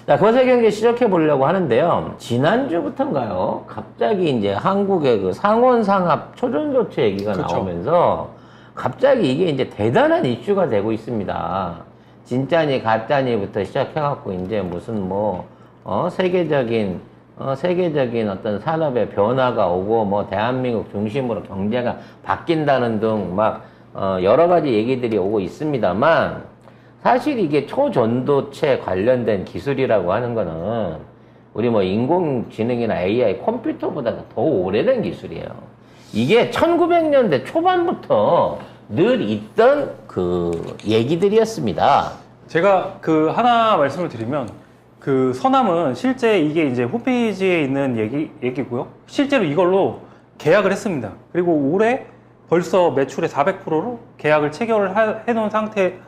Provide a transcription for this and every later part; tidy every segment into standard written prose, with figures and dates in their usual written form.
자, 거세경제 시작해 보려고 하는데요. 지난주부터인가요? 갑자기 이제 한국의 그 상원상합 초전도체 얘기가 그쵸. 나오면서 갑자기 이게 이제 대단한 이슈가 되고 있습니다. 진짜니 가짜니부터 시작해갖고 이제 무슨 뭐, 세계적인 어떤 산업의 변화가 오고 뭐 대한민국 중심으로 경제가 바뀐다는 등 막, 여러 가지 얘기들이 오고 있습니다만 사실 이게 초전도체 관련된 기술이라고 하는 거는 우리 뭐 인공지능이나 AI 컴퓨터보다 더 오래된 기술이에요. 이게 1900년대 초반부터 늘 있던 그 얘기들이었습니다. 제가 그 하나 말씀을 드리면 그 서남은 실제 이게 이제 홈페이지에 있는 얘기고요. 실제로 이걸로 계약을 했습니다. 그리고 올해 벌써 매출의 400%로 계약을 체결을 해놓은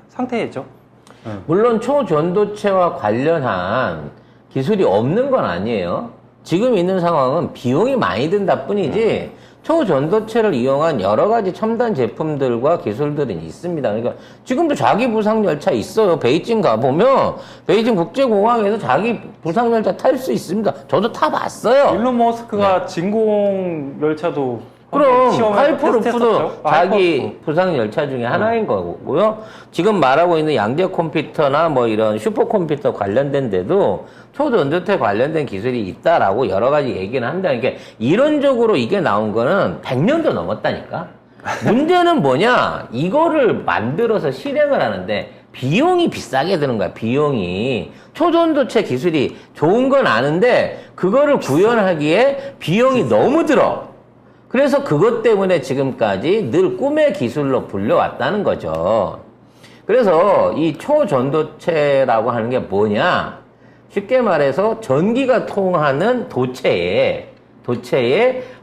상태였죠. 물론 초전도체와 관련한 기술이 없는 건 아니에요. 지금 있는 상황은 비용이 많이 든다 뿐이지 초전도체를 이용한 여러 가지 첨단 제품들과 기술들은 있습니다. 그러니까 지금도 자기 부상 열차 있어요. 베이징 가보면 베이징 국제공항에서 자기 부상 열차 탈 수 있습니다. 저도 타봤어요. 일론 머스크가 진공 열차도 그럼 시험을 하이퍼루프도 테스트했었죠. 자기 부상 열차 중에 하나인 거고요. 지금 말하고 있는 양자 컴퓨터나 뭐 이런 슈퍼컴퓨터 관련된 데도 초전도체 관련된 기술이 있다라고 여러 가지 얘기는 한다는 게 이론적으로 이게 나온 거는 100년도 넘었다니까. 문제는 뭐냐? 이거를 만들어서 실행을 하는데 비용이 비싸게 드는 거야, 비용이. 초전도체 기술이 좋은 건 아는데 그거를 구현하기에 비용이 너무 들어. 그래서 그것 때문에 지금까지 늘 꿈의 기술로 불려왔다는 거죠. 그래서 이 초전도체라고 하는 게 뭐냐? 쉽게 말해서 전기가 통하는 도체에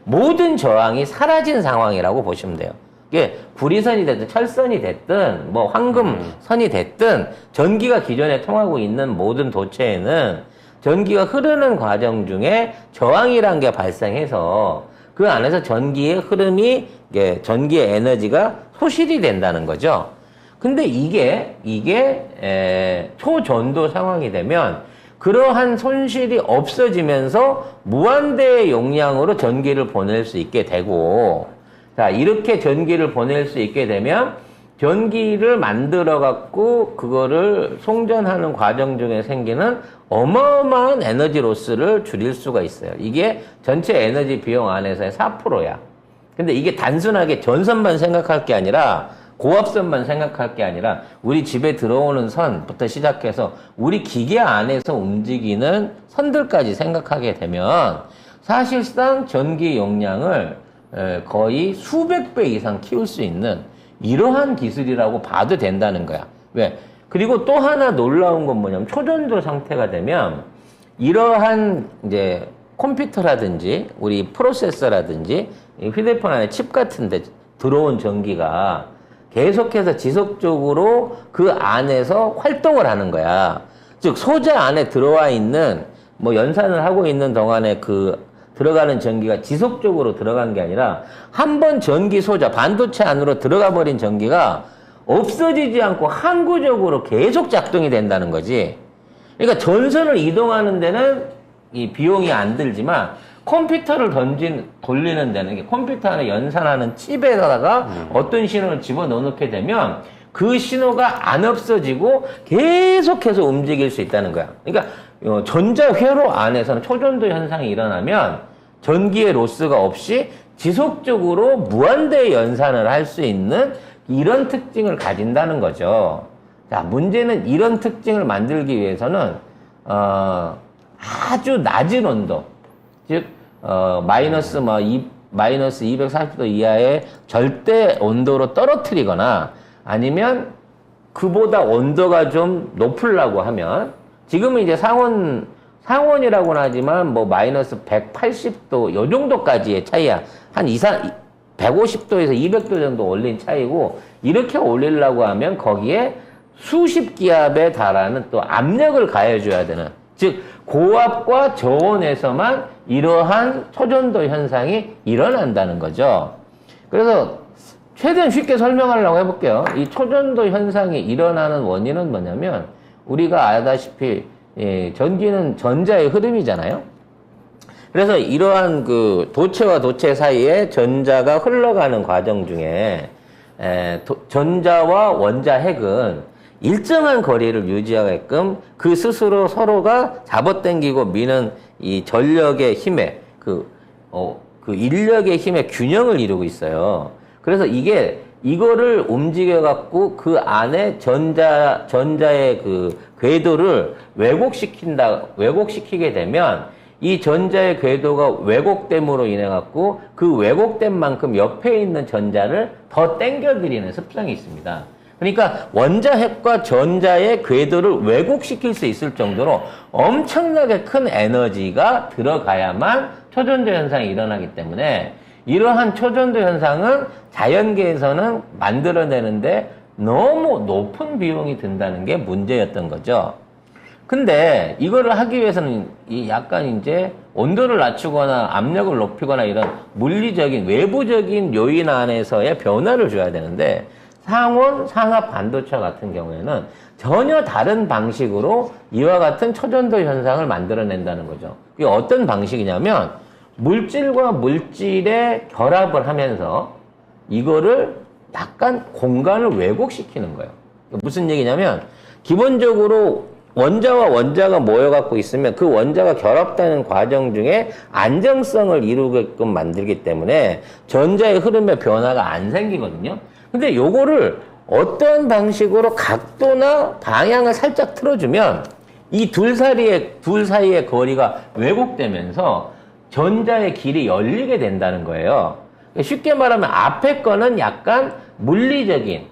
모든 저항이 사라진 상황이라고 보시면 돼요. 이게 구리선이 됐든 철선이 됐든 뭐 황금선이 됐든 전기가 기존에 통하고 있는 모든 도체에는 전기가 흐르는 과정 중에 저항이란 게 발생해서 그 안에서 전기의 흐름이, 전기의 에너지가 소실이 된다는 거죠. 근데 이게 초전도 상황이 되면 그러한 손실이 없어지면서 무한대의 용량으로 전기를 보낼 수 있게 되고, 자, 이렇게 전기를 보낼 수 있게 되면 전기를 만들어 갖고 그거를 송전하는 과정 중에 생기는 어마어마한 에너지 로스를 줄일 수가 있어요. 이게 전체 에너지 비용 안에서의 4%야. 근데 이게 단순하게 전선만 생각할 게 아니라 고압선만 생각할 게 아니라 우리 집에 들어오는 선부터 시작해서 우리 기계 안에서 움직이는 선들까지 생각하게 되면 사실상 전기 용량을 거의 수백 배 이상 키울 수 있는 이러한 기술이라고 봐도 된다는 거야. 왜? 그리고 또 하나 놀라운 건 뭐냐면 초전도 상태가 되면 이러한 이제 컴퓨터라든지 우리 프로세서라든지 휴대폰 안에 칩 같은 데 들어온 전기가 계속해서 지속적으로 그 안에서 활동을 하는 거야. 즉 소자 안에 들어와 있는 뭐 연산을 하고 있는 동안에 그 들어가는 전기가 지속적으로 들어간 게 아니라 한 번 전기 소자 반도체 안으로 들어가 버린 전기가 없어지지 않고 항구적으로 계속 작동이 된다는 거지. 그러니까 전선을 이동하는 데는 이 비용이 안 들지만 컴퓨터를 돌리는 데는 이게 컴퓨터 안에 연산하는 칩에다가 어떤 신호를 집어넣게 되면 그 신호가 안 없어지고 계속해서 움직일 수 있다는 거야. 그러니까 전자회로 안에서는 초전도 현상이 일어나면 전기의 로스가 없이 지속적으로 무한대 연산을 할 수 있는 이런 특징을 가진다는 거죠. 자, 문제는 이런 특징을 만들기 위해서는 아주 낮은 온도, 즉 마이너스 240도 이하의 절대 온도로 떨어뜨리거나 아니면 그보다 온도가 좀 높으려고 하면 지금은 이제 상온이라고는 하지만 뭐 마이너스 180도 요 정도까지의 차이야. 한 150도에서 200도 정도 올린 차이고 이렇게 올리려고 하면 거기에 수십 기압에 달하는 또 압력을 가해줘야 되는, 즉 고압과 저온에서만 이러한 초전도 현상이 일어난다는 거죠. 그래서 최대한 쉽게 설명하려고 해볼게요. 이 초전도 현상이 일어나는 원인은 뭐냐면 우리가 알다시피 예, 전기는 전자의 흐름이잖아요. 그래서 이러한 그 도체와 도체 사이에 전자가 흘러가는 과정 중에 전자와 원자 핵은 일정한 거리를 유지하게끔 그 스스로 서로가 잡아당기고 미는 이 전력의 힘에 그 인력의 힘의 균형을 이루고 있어요. 그래서 이거를 움직여갖고 그 안에 전자의 그 궤도를 왜곡시키게 되면 이 전자의 궤도가 왜곡됨으로 인해갖고 그 왜곡된 만큼 옆에 있는 전자를 더 당겨들이는 습성이 있습니다. 그러니까 원자핵과 전자의 궤도를 왜곡시킬 수 있을 정도로 엄청나게 큰 에너지가 들어가야만 초전도 현상이 일어나기 때문에 이러한 초전도 현상은 자연계에서는 만들어내는데 너무 높은 비용이 든다는 게 문제였던 거죠. 근데 이거를 하기 위해서는 약간 이제 온도를 낮추거나 압력을 높이거나 이런 물리적인 외부적인 요인 안에서의 변화를 줘야 되는데 상온, 상압 반도체 같은 경우에는 전혀 다른 방식으로 이와 같은 초전도 현상을 만들어낸다는 거죠. 그게 어떤 방식이냐면 물질과 물질의 결합을 하면서 이거를 약간 공간을 왜곡시키는 거예요. 무슨 얘기냐면 기본적으로 원자와 원자가 모여갖고 있으면 그 원자가 결합되는 과정 중에 안정성을 이루게끔 만들기 때문에 전자의 흐름의 변화가 안 생기거든요. 근데 요거를 어떠한 방식으로 각도나 방향을 살짝 틀어주면 이 둘 사이의 거리가 왜곡되면서 전자의 길이 열리게 된다는 거예요. 쉽게 말하면 앞에 거는 약간 물리적인,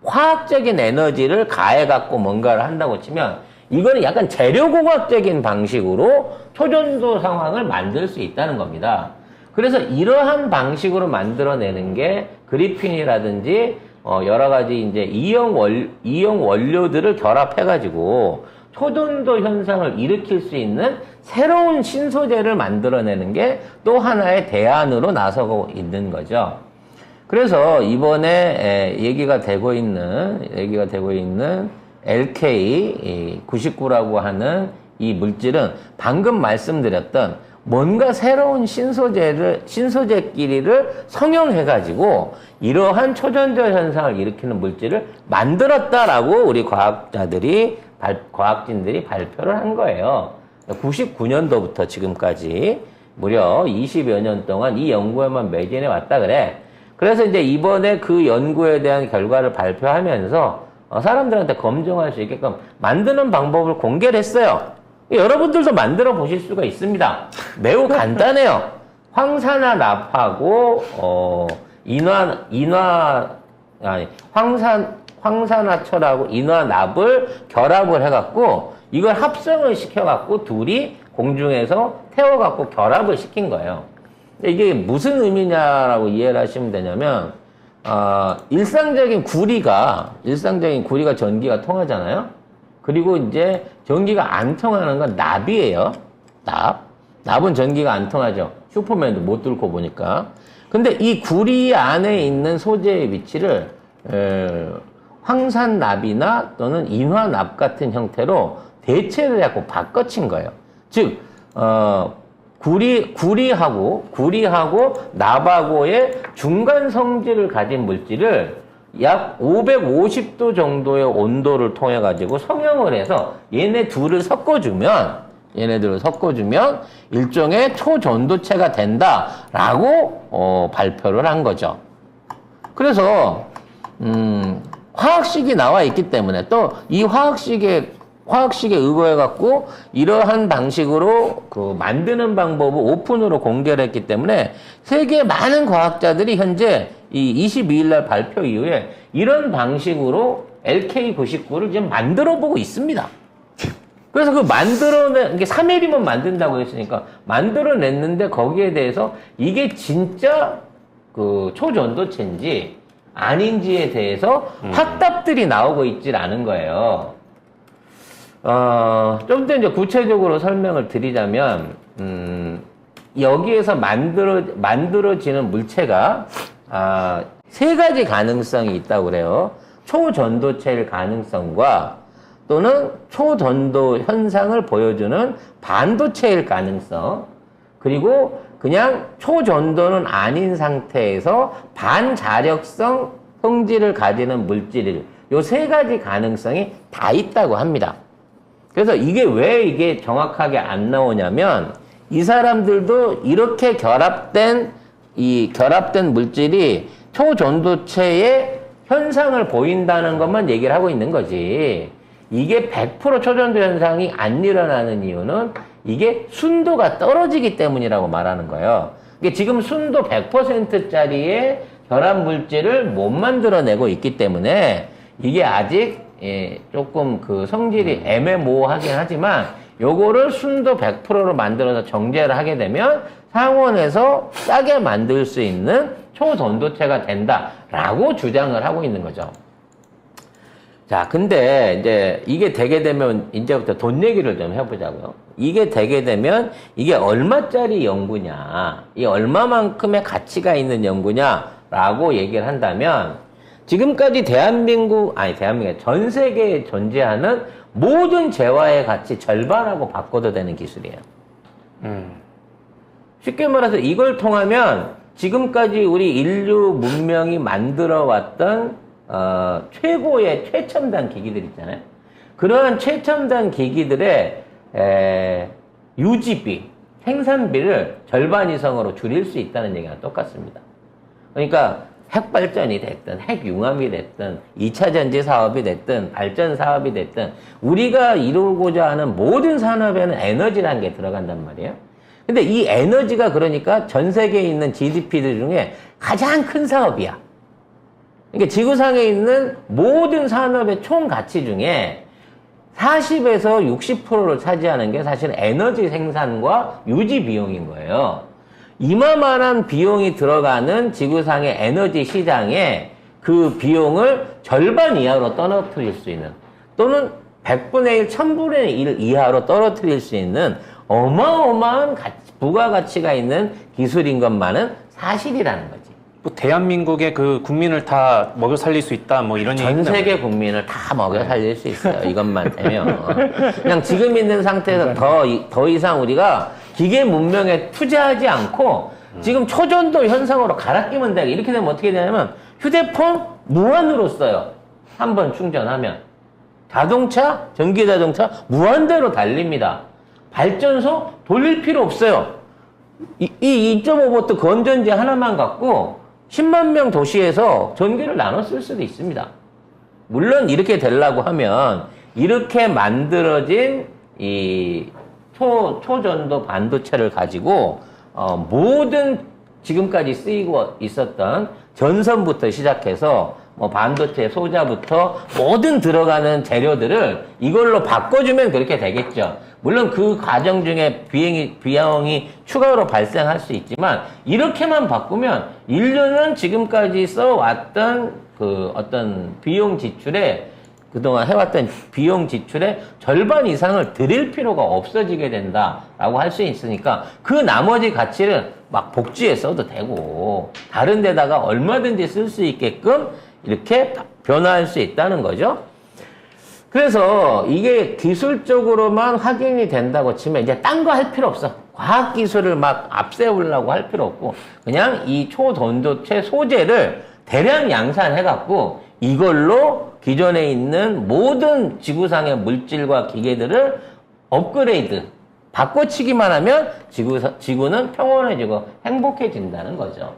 화학적인 에너지를 가해갖고 뭔가를 한다고 치면 이거는 약간 재료공학적인 방식으로 초전도 상황을 만들 수 있다는 겁니다. 그래서 이러한 방식으로 만들어내는 게 그리핀이라든지 여러 가지 이제 이형 원료들을 결합해가지고 초전도 현상을 일으킬 수 있는 새로운 신소재를 만들어내는 게 또 하나의 대안으로 나서고 있는 거죠. 그래서 이번에 얘기가 되고 있는 LK99라고 하는 이 물질은 방금 말씀드렸던 뭔가 새로운 신소재끼리를 성형해가지고 이러한 초전도 현상을 일으키는 물질을 만들었다라고 우리 과학진들이 발표를 한 거예요. 99년도부터 지금까지 무려 20여 년 동안 이 연구에만 매진해 왔다 그래. 그래서 이제 이번에 그 연구에 대한 결과를 발표하면서 사람들한테 검증할 수 있게끔 만드는 방법을 공개를 했어요. 여러분들도 만들어 보실 수가 있습니다. 매우 간단해요. 황산화납하고 황산화철하고 인화납을 결합을 해갖고 이걸 합성을 시켜갖고 둘이 공중에서 태워갖고 결합을 시킨 거예요. 이게 무슨 의미냐라고 이해를 하시면 되냐면 일상적인 구리가 전기가 통하잖아요. 그리고 이제 전기가 안 통하는 건 납이에요. 납은 전기가 안 통하죠. 슈퍼맨도 못 뚫고 보니까. 근데 이 구리 안에 있는 소재의 위치를 황산납이나 또는 인화납 같은 형태로 대체를 해갖고 바꿔친 거예요. 즉 구리하고 납하고의 중간 성질을 가진 물질을 약 550도 정도의 온도를 통해 가지고 성형을 해서 얘네 둘을 섞어주면 일종의 초전도체가 된다라고 발표를 한 거죠. 그래서 화학식이 나와 있기 때문에 또 이 화학식에 의거해 갖고 이러한 방식으로 그 만드는 방법을 오픈으로 공개를 했기 때문에 세계 많은 과학자들이 현재 이 22일 날 발표 이후에 이런 방식으로 LK99를 지금 만들어 보고 있습니다. 그래서 이게 3일이면 만든다고 했으니까 만들어냈는데 거기에 대해서 이게 진짜 그 초전도체인지 아닌지에 대해서 확답들이 나오고 있질 않은 거예요. 좀 더 이제 구체적으로 설명을 드리자면, 여기에서 만들어지는 물체가, 세 가지 가능성이 있다고 그래요. 초전도체일 가능성과, 또는 초전도 현상을 보여주는 반도체일 가능성, 그리고 그냥 초전도는 아닌 상태에서 반자력성 성질을 가지는 물질일, 요 세 가지 가능성이 다 있다고 합니다. 그래서 이게 왜 이게 정확하게 안 나오냐면, 이 사람들도 이렇게 결합된 물질이 초전도체의 현상을 보인다는 것만 얘기를 하고 있는 거지. 이게 100% 초전도 현상이 안 일어나는 이유는 이게 순도가 떨어지기 때문이라고 말하는 거예요. 이게 지금 순도 100%짜리의 결합 물질을 못 만들어내고 있기 때문에 이게 아직 조금 그 성질이 애매모호하긴 하지만 요거를 순도 100%로 만들어서 정제를 하게 되면 상온에서 싸게 만들 수 있는 초전도체가 된다라고 주장을 하고 있는 거죠. 자, 근데 이제 이게 되게 되면 이제부터 돈 얘기를 좀 해보자고요. 이게 되게 되면 이게 얼마짜리 연구냐, 이 얼마만큼의 가치가 있는 연구냐라고 얘기를 한다면, 지금까지 대한민국 전 세계에 존재하는 모든 재화의 가치 절반하고 바꿔도 되는 기술이에요. 쉽게 말해서 이걸 통하면 지금까지 우리 인류 문명이 만들어 왔던 최고의 최첨단 기기들 있잖아요. 그러한 최첨단 기기들의 유지비, 생산비를 절반 이상으로 줄일 수 있다는 얘기가 똑같습니다. 그러니까 핵발전이 됐든 핵융합이 됐든 2차 전지 사업이 됐든 발전 사업이 됐든 우리가 이루고자 하는 모든 산업에는 에너지라는 게 들어간단 말이에요. 근데 이 에너지가 그러니까 전 세계에 있는 GDP들 중에 가장 큰 사업이야. 그러니까 지구상에 있는 모든 산업의 총 가치 중에 40에서 60%를 차지하는 게 사실 에너지 생산과 유지 비용인 거예요. 이만한 비용이 들어가는 지구상의 에너지 시장에 그 비용을 절반 이하로 떨어뜨릴 수 있는, 또는 100분의 1, 1000분의 1 이하로 떨어뜨릴 수 있는 어마어마한 부가가치가 있는 기술인 것만은 사실이라는 거지. 뭐 대한민국의 그 국민을 다 먹여 살릴 수 있다, 뭐 이런 얘기. 전 세계 국민을 다 먹여 살릴 수 있어요. 이것만 되면. 그냥 지금 있는 상태에서 더 이상 우리가 기계 문명에 투자하지 않고 지금 초전도 현상으로 갈아 끼면 돼. 이렇게 되면 어떻게 되냐면 휴대폰 무한으로 써요. 한 번 충전하면. 자동차, 전기자동차 무한대로 달립니다. 발전소 돌릴 필요 없어요. 이 2.5V 건전지 하나만 갖고 10만 명 도시에서 전기를 나눠 쓸 수도 있습니다. 물론 이렇게 되려고 하면 이렇게 만들어진 이 초전도 반도체를 가지고 모든 지금까지 쓰이고 있었던 전선부터 시작해서 뭐 반도체 소자부터 모든 들어가는 재료들을 이걸로 바꿔주면 그렇게 되겠죠. 물론 그 과정 중에 비용이 추가로 발생할 수 있지만 이렇게만 바꾸면 인류는 지금까지 써왔던 그 어떤 비용 지출에, 그동안 해왔던 비용 지출의 절반 이상을 드릴 필요가 없어지게 된다라고 할 수 있으니까 그 나머지 가치를 막 복지에 써도 되고 다른 데다가 얼마든지 쓸 수 있게끔 이렇게 변화할 수 있다는 거죠. 그래서 이게 기술적으로만 확인이 된다고 치면 이제 딴 거 할 필요 없어. 과학기술을 막 앞세우려고 할 필요 없고 그냥 이 초전도체 소재를 대량 양산해갖고 이걸로 기존에 있는 모든 지구상의 물질과 기계들을 업그레이드, 바꿔치기만 하면 지구는 평온해지고 행복해진다는 거죠.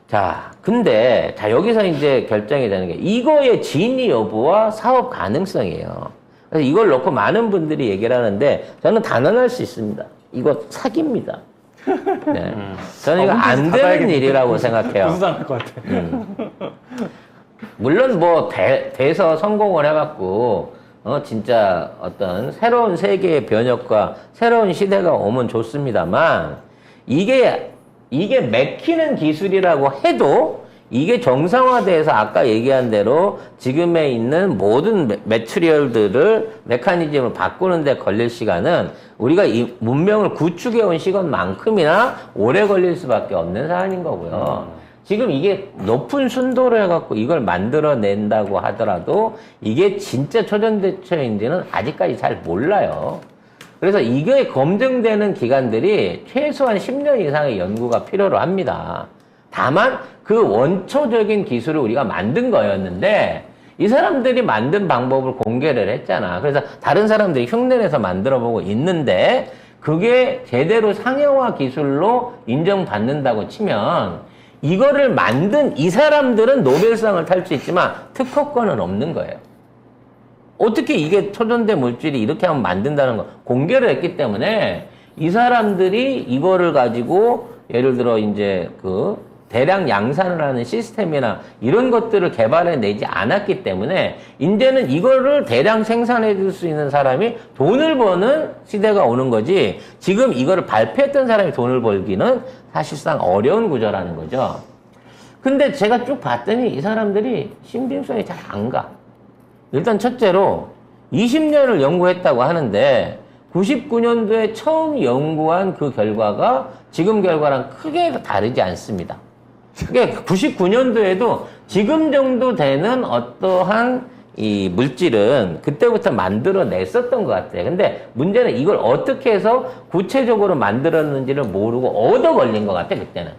자, 근데, 여기서 이제 결정이 되는 게 이거의 진위 여부와 사업 가능성이에요. 그래서 이걸 놓고 많은 분들이 얘기를 하는데 저는 단언할 수 있습니다. 이거 사기입니다. 네. 저는 이거 안 되는 일이라고 생각해요. 부수당할 것 같아. 물론 뭐 돼서 성공을 해갖고 진짜 어떤 새로운 세계의 변혁과 새로운 시대가 오면 좋습니다만 이게 맥히는 기술이라고 해도 이게 정상화돼서 아까 얘기한 대로 지금에 있는 모든 매트리얼들을 메커니즘을 바꾸는 데 걸릴 시간은 우리가 이 문명을 구축해 온 시간만큼이나 오래 걸릴 수밖에 없는 사안인 거고요. 지금 이게 높은 순도로 해갖고 이걸 만들어낸다고 하더라도 이게 진짜 초전도체인지는 아직까지 잘 몰라요. 그래서 이게 검증되는 기간들이 최소한 10년 이상의 연구가 필요로 합니다. 다만 그 원초적인 기술을 우리가 만든 거였는데 이 사람들이 만든 방법을 공개를 했잖아. 그래서 다른 사람들이 흉내내서 만들어보고 있는데 그게 제대로 상용화 기술로 인정받는다고 치면 이거를 만든 이 사람들은 노벨상을 탈 수 있지만 특허권은 없는 거예요. 어떻게 이게 초전대 물질이 이렇게 하면 만든다는 거 공개를 했기 때문에 이 사람들이 이거를 가지고 예를 들어 이제 그 대량 양산을 하는 시스템이나 이런 것들을 개발해내지 않았기 때문에 이제는 이거를 대량 생산해 줄 수 있는 사람이 돈을 버는 시대가 오는 거지 지금 이거를 발표했던 사람이 돈을 벌기는 사실상 어려운 구조라는 거죠. 근데 제가 쭉 봤더니 이 사람들이 신빙성이 잘 안 가. 일단 첫째로 20년을 연구했다고 하는데 99년도에 처음 연구한 그 결과가 지금 결과랑 크게 다르지 않습니다. 그러니까 99년도에도 지금 정도 되는 어떠한 이 물질은 그때부터 만들어냈었던 것 같아요. 근데 문제는 이걸 어떻게 해서 구체적으로 만들었는지를 모르고 얻어 걸린 것 같아, 그때는.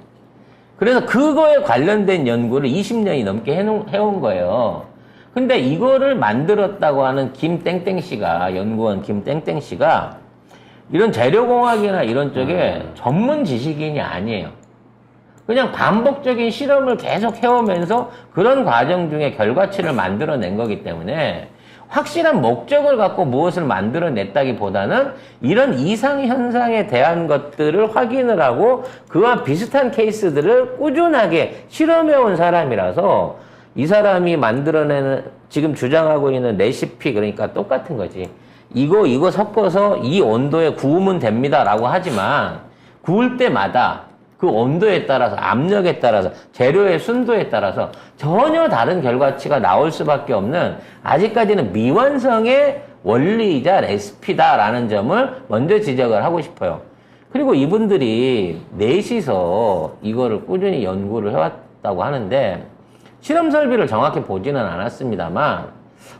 그래서 그거에 관련된 연구를 20년이 넘게 해온 거예요. 근데 이거를 만들었다고 하는 김땡땡 씨가, 연구원 김땡땡 씨가 이런 재료공학이나 이런 쪽에 전문 지식인이 아니에요. 그냥 반복적인 실험을 계속 해오면서 그런 과정 중에 결과치를 만들어낸 거기 때문에 확실한 목적을 갖고 무엇을 만들어냈다기보다는 이런 이상현상에 대한 것들을 확인을 하고 그와 비슷한 케이스들을 꾸준하게 실험해온 사람이라서 이 사람이 만들어내는 지금 주장하고 있는 레시피 그러니까 똑같은 거지. 이거 섞어서 이 온도에 구우면 됩니다라고 하지만 구울 때마다 그 온도에 따라서 압력에 따라서 재료의 순도에 따라서 전혀 다른 결과치가 나올 수밖에 없는 아직까지는 미완성의 원리이자 레시피다라는 점을 먼저 지적을 하고 싶어요. 그리고 이분들이 넷이서 이거를 꾸준히 연구를 해왔다고 하는데 실험 설비를 정확히 보지는 않았습니다만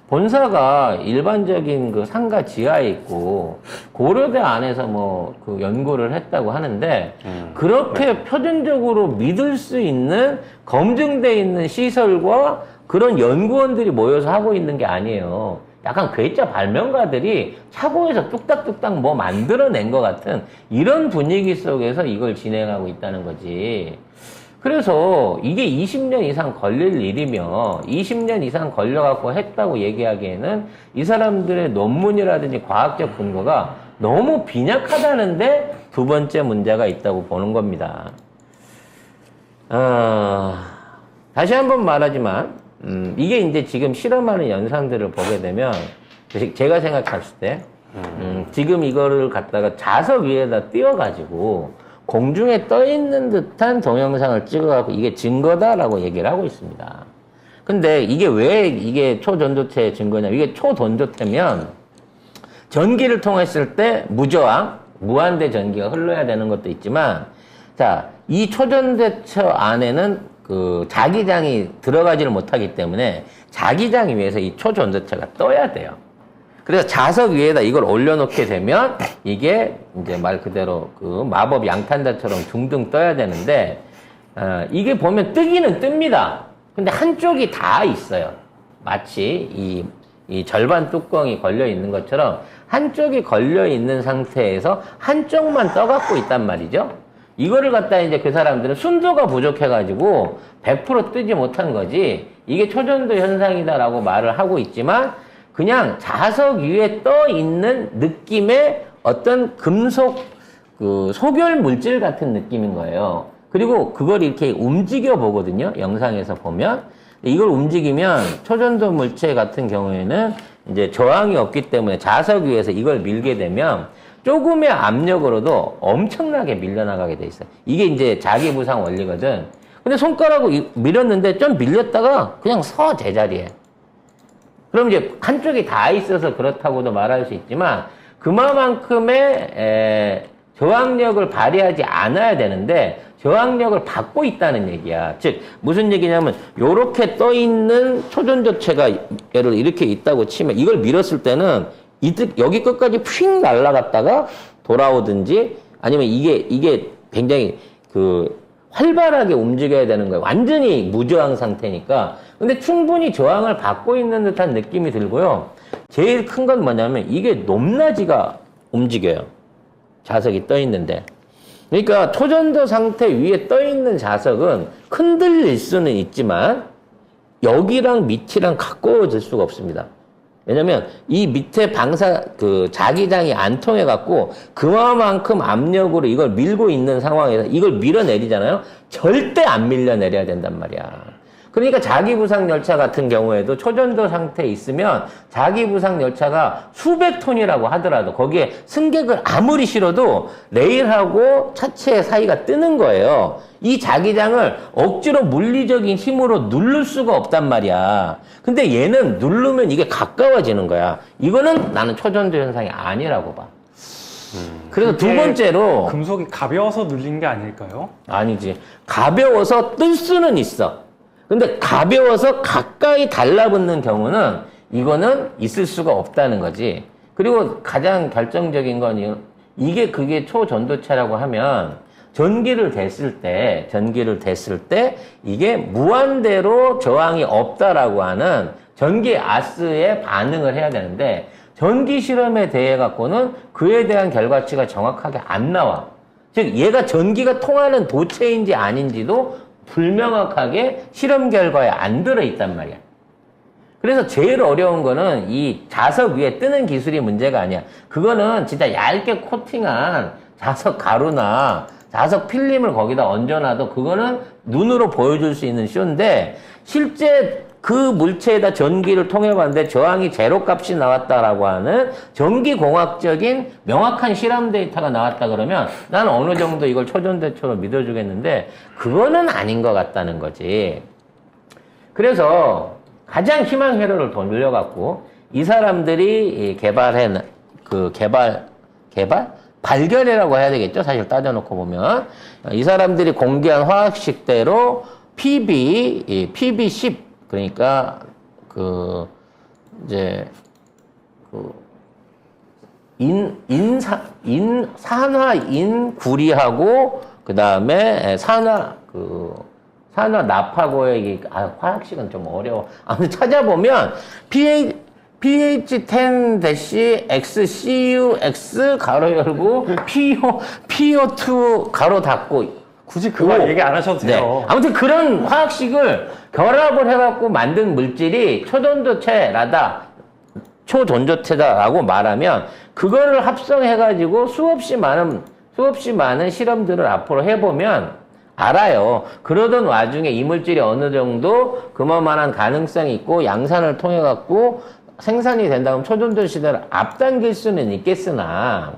본사가 일반적인 그 상가 지하에 있고 고려대 안에서 뭐 그 연구를 했다고 하는데 그렇게 표준적으로 믿을 수 있는 검증돼 있는 시설과 그런 연구원들이 모여서 하고 있는 게 아니에요. 약간 괴짜 발명가들이 차고에서 뚝딱뚝딱 뭐 만들어낸 것 같은 이런 분위기 속에서 이걸 진행하고 있다는 거지. 그래서 이게 20년 이상 걸릴 일이며 20년 이상 걸려갖고 했다고 얘기하기에는 이 사람들의 논문이라든지 과학적 근거가 너무 빈약하다는데 두 번째 문제가 있다고 보는 겁니다. 다시 한번 말하지만 이게 이제 지금 실험하는 연산들을 보게 되면 제가 생각했을 때 지금 이거를 갖다가 자석 위에다 띄워가지고 공중에 떠 있는 듯한 동영상을 찍어갖고 이게 증거다라고 얘기를 하고 있습니다. 근데 이게 왜 이게 초전도체의 증거냐? 이게 초전도체면 전기를 통했을 때 무저항, 무한대 전기가 흘러야 되는 것도 있지만, 자, 이 초전도체 안에는 그 자기장이 들어가지를 못하기 때문에 자기장이 위해서 이 초전도체가 떠야 돼요. 그래서 자석 위에다 이걸 올려놓게 되면 이게 이제 말 그대로 그 마법 양탄자처럼 둥둥 떠야 되는데 이게 보면 뜨기는 뜹니다. 근데 한쪽이 다 있어요. 마치 이 절반 뚜껑이 걸려 있는 것처럼 한쪽이 걸려 있는 상태에서 한쪽만 떠갖고 있단 말이죠. 이거를 갖다 이제 그 사람들은 순도가 부족해가지고 100% 뜨지 못한 거지 이게 초전도 현상이다라고 말을 하고 있지만 그냥 자석 위에 떠 있는 느낌의 어떤 금속 그 소결 물질 같은 느낌인 거예요. 그리고 그걸 이렇게 움직여 보거든요. 영상에서 보면 이걸 움직이면 초전도 물체 같은 경우에는 이제 저항이 없기 때문에 자석 위에서 이걸 밀게 되면 조금의 압력으로도 엄청나게 밀려나가게 돼 있어요. 이게 이제 자기부상 원리거든. 근데 손가락으로 밀었는데 좀 밀렸다가 그냥 서 제자리에. 그럼 이제 한쪽이 다 있어서 그렇다고도 말할 수 있지만 그만큼의 저항력을 발휘하지 않아야 되는데 저항력을 받고 있다는 얘기야. 즉 무슨 얘기냐면 요렇게 떠 있는 초전도체가 예를 이렇게 있다고 치면 이걸 밀었을 때는 여기 끝까지 휙 날아갔다가 돌아오든지 아니면 이게 굉장히 활발하게 움직여야 되는 거예요. 완전히 무저항 상태니까. 근데 충분히 저항을 받고 있는 듯한 느낌이 들고요. 제일 큰 건 뭐냐면 이게 높낮이가 움직여요. 자석이 떠 있는데. 그러니까 초전도 상태 위에 떠 있는 자석은 흔들릴 수는 있지만 여기랑 밑이랑 가까워질 수가 없습니다. 왜냐면 이 밑에 자기장이 안 통해 갖고 그만큼 압력으로 이걸 밀고 있는 상황에서 이걸 밀어내리잖아요. 절대 안 밀려내려야 된단 말이야. 그러니까 자기부상 열차 같은 경우에도 초전도 상태에 있으면 자기부상 열차가 수백 톤이라고 하더라도 거기에 승객을 아무리 실어도 레일하고 차체 사이가 뜨는 거예요. 이 자기장을 억지로 물리적인 힘으로 누를 수가 없단 말이야. 근데 얘는 누르면 이게 가까워지는 거야. 이거는 나는 초전도 현상이 아니라고 봐. 그래서 두 번째로 금속이 가벼워서 눌린 게 아닐까요? 아니지. 가벼워서 뜰 수는 있어. 근데 가벼워서 가까이 달라붙는 경우는 이거는 있을 수가 없다는 거지. 그리고 가장 결정적인 건 그게 초전도체라고 하면 전기를 댔을 때 이게 무한대로 저항이 없다라고 하는 전기 아스에 반응을 해야 되는데 전기 실험에 대해 갖고는 그에 대한 결과치가 정확하게 안 나와. 즉 얘가 전기가 통하는 도체인지 아닌지도 불명확하게 실험 결과에 안 들어있단 말이야. 그래서 제일 어려운 거는 이 자석 위에 뜨는 기술이 문제가 아니야. 그거는 진짜 얇게 코팅한 자석 가루나 자석 필름을 거기다 얹어놔도 그거는 눈으로 보여줄 수 있는 쇼인데 실제 그 물체에다 전기를 통해봤는데 저항이 제로 값이 나왔다라고 하는 전기공학적인 명확한 실험 데이터가 나왔다 그러면 난 어느 정도 이걸 초전도체로 믿어주겠는데 그거는 아닌 것 같다는 거지. 그래서 가장 희망 회로를 돌려갖고 이 사람들이 발견이라고 해야 되겠죠. 사실 따져놓고 보면 이 사람들이 공개한 화학식대로 PB10 그러니까 산화인구리하고 그다음에 산화납하고의 화학식은 좀 어려워. 아무튼 찾아보면 pH10-XCUX 가로 열고 PO2 가로 닫고 굳이 그거 얘기 안 하셔도 돼요. 네. 아무튼 그런 화학식을 결합을 해갖고 만든 물질이 초전도체다라고 말하면 그거를 합성해가지고 수없이 많은 실험들을 앞으로 해보면 알아요. 그러던 와중에 이 물질이 어느 정도 그만한 가능성이 있고 양산을 통해갖고 생산이 된다면 초전도 시대를 앞당길 수는 있겠으나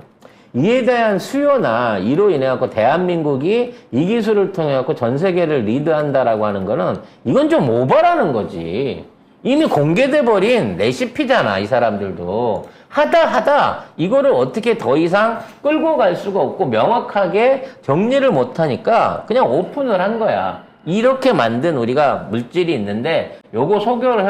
이에 대한 수요나 이로 인해 갖고 대한민국이 이 기술을 통해 갖고 전 세계를 리드한다라고 하는 거는 이건 좀 오버라는 거지. 이미 공개돼 버린 레시피잖아, 이 사람들도. 하다 이거를 어떻게 더 이상 끌고 갈 수가 없고 명확하게 정리를 못 하니까 그냥 오픈을 한 거야. 이렇게 만든 우리가 물질이 있는데 요거 소개를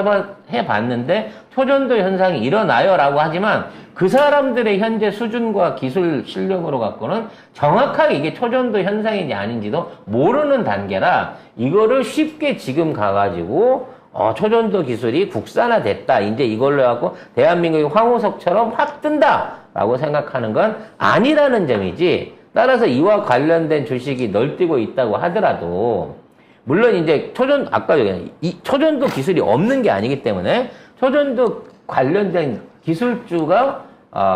해봤는데 초전도 현상이 일어나요 라고 하지만 그 사람들의 현재 수준과 기술 실력으로 갖고는 정확하게 이게 초전도 현상인지 아닌지도 모르는 단계라 이거를 쉽게 지금 가가지고 초전도 기술이 국산화됐다. 이제 이걸로 해갖고 대한민국이 황우석처럼 확 뜬다라고 생각하는 건 아니라는 점이지. 따라서 이와 관련된 주식이 널뛰고 있다고 하더라도 물론 이제 아까 얘기한 이 초전도 기술이 없는 게 아니기 때문에 초전도 관련된 기술주가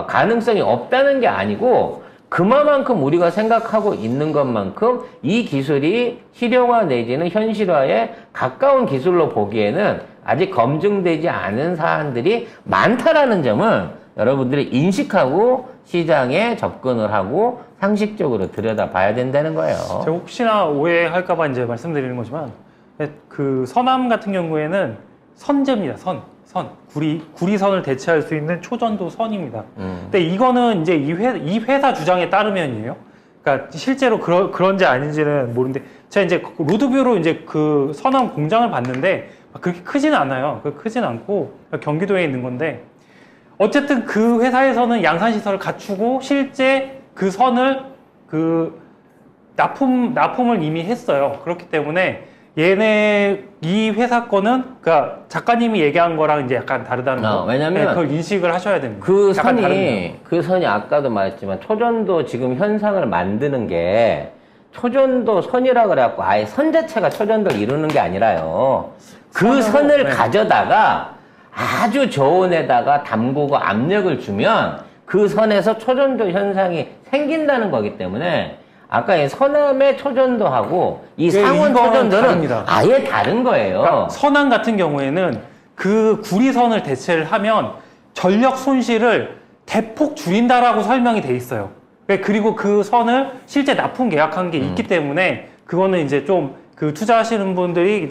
가능성이 없다는 게 아니고 그만큼 우리가 생각하고 있는 것만큼 이 기술이 실용화 내지는 현실화에 가까운 기술로 보기에는 아직 검증되지 않은 사안들이 많다라는 점을 여러분들이 인식하고 시장에 접근을 하고 상식적으로 들여다봐야 된다는 거예요. 제가 혹시나 오해할까봐 이제 말씀드리는 거지만 그 선암 같은 경우에는 선제입니다. 구리선을 대체할 수 있는 초전도 선입니다. 근데 이거는 이제 이 회사 주장에 따르면이에요. 그러니까 실제로 그런지 아닌지는 모르는데 제가 이제 로드뷰로 이제 그 선암 공장을 봤는데 그렇게 크지는 않아요. 크진 않고 경기도에 있는 건데 어쨌든 그 회사에서는 양산 시설을 갖추고 실제 그 선을 그 납품을 이미 했어요. 그렇기 때문에 이 회사 거는 그러니까 작가님이 얘기한 거랑 이제 약간 다르다는 거. 왜냐면 그걸 인식을 하셔야 됩니다. 그 약간 다른 선이, 그 선이 아까도 말했지만 초전도 지금 현상을 만드는 게 초전도 선이라 그래갖고 아예 선 자체가 초전도를 이루는 게 아니라요. 그 선을 네. 가져다가 아주 저온에다가 담그고 압력을 주면 그 선에서 초전도 현상이 생긴다는 거기 때문에 아까 이 서남의 초전도하고 이 상온 이거는 초전도는 다릅니다. 아예 다른 거예요. 그러니까 선암 같은 경우에는 그 구리선을 대체를 하면 전력 손실을 대폭 줄인다라고 설명이 돼 있어요. 그리고 그 선을 실제 납품 계약한 게 있기 때문에 그거는 이제 좀 그 투자하시는 분들이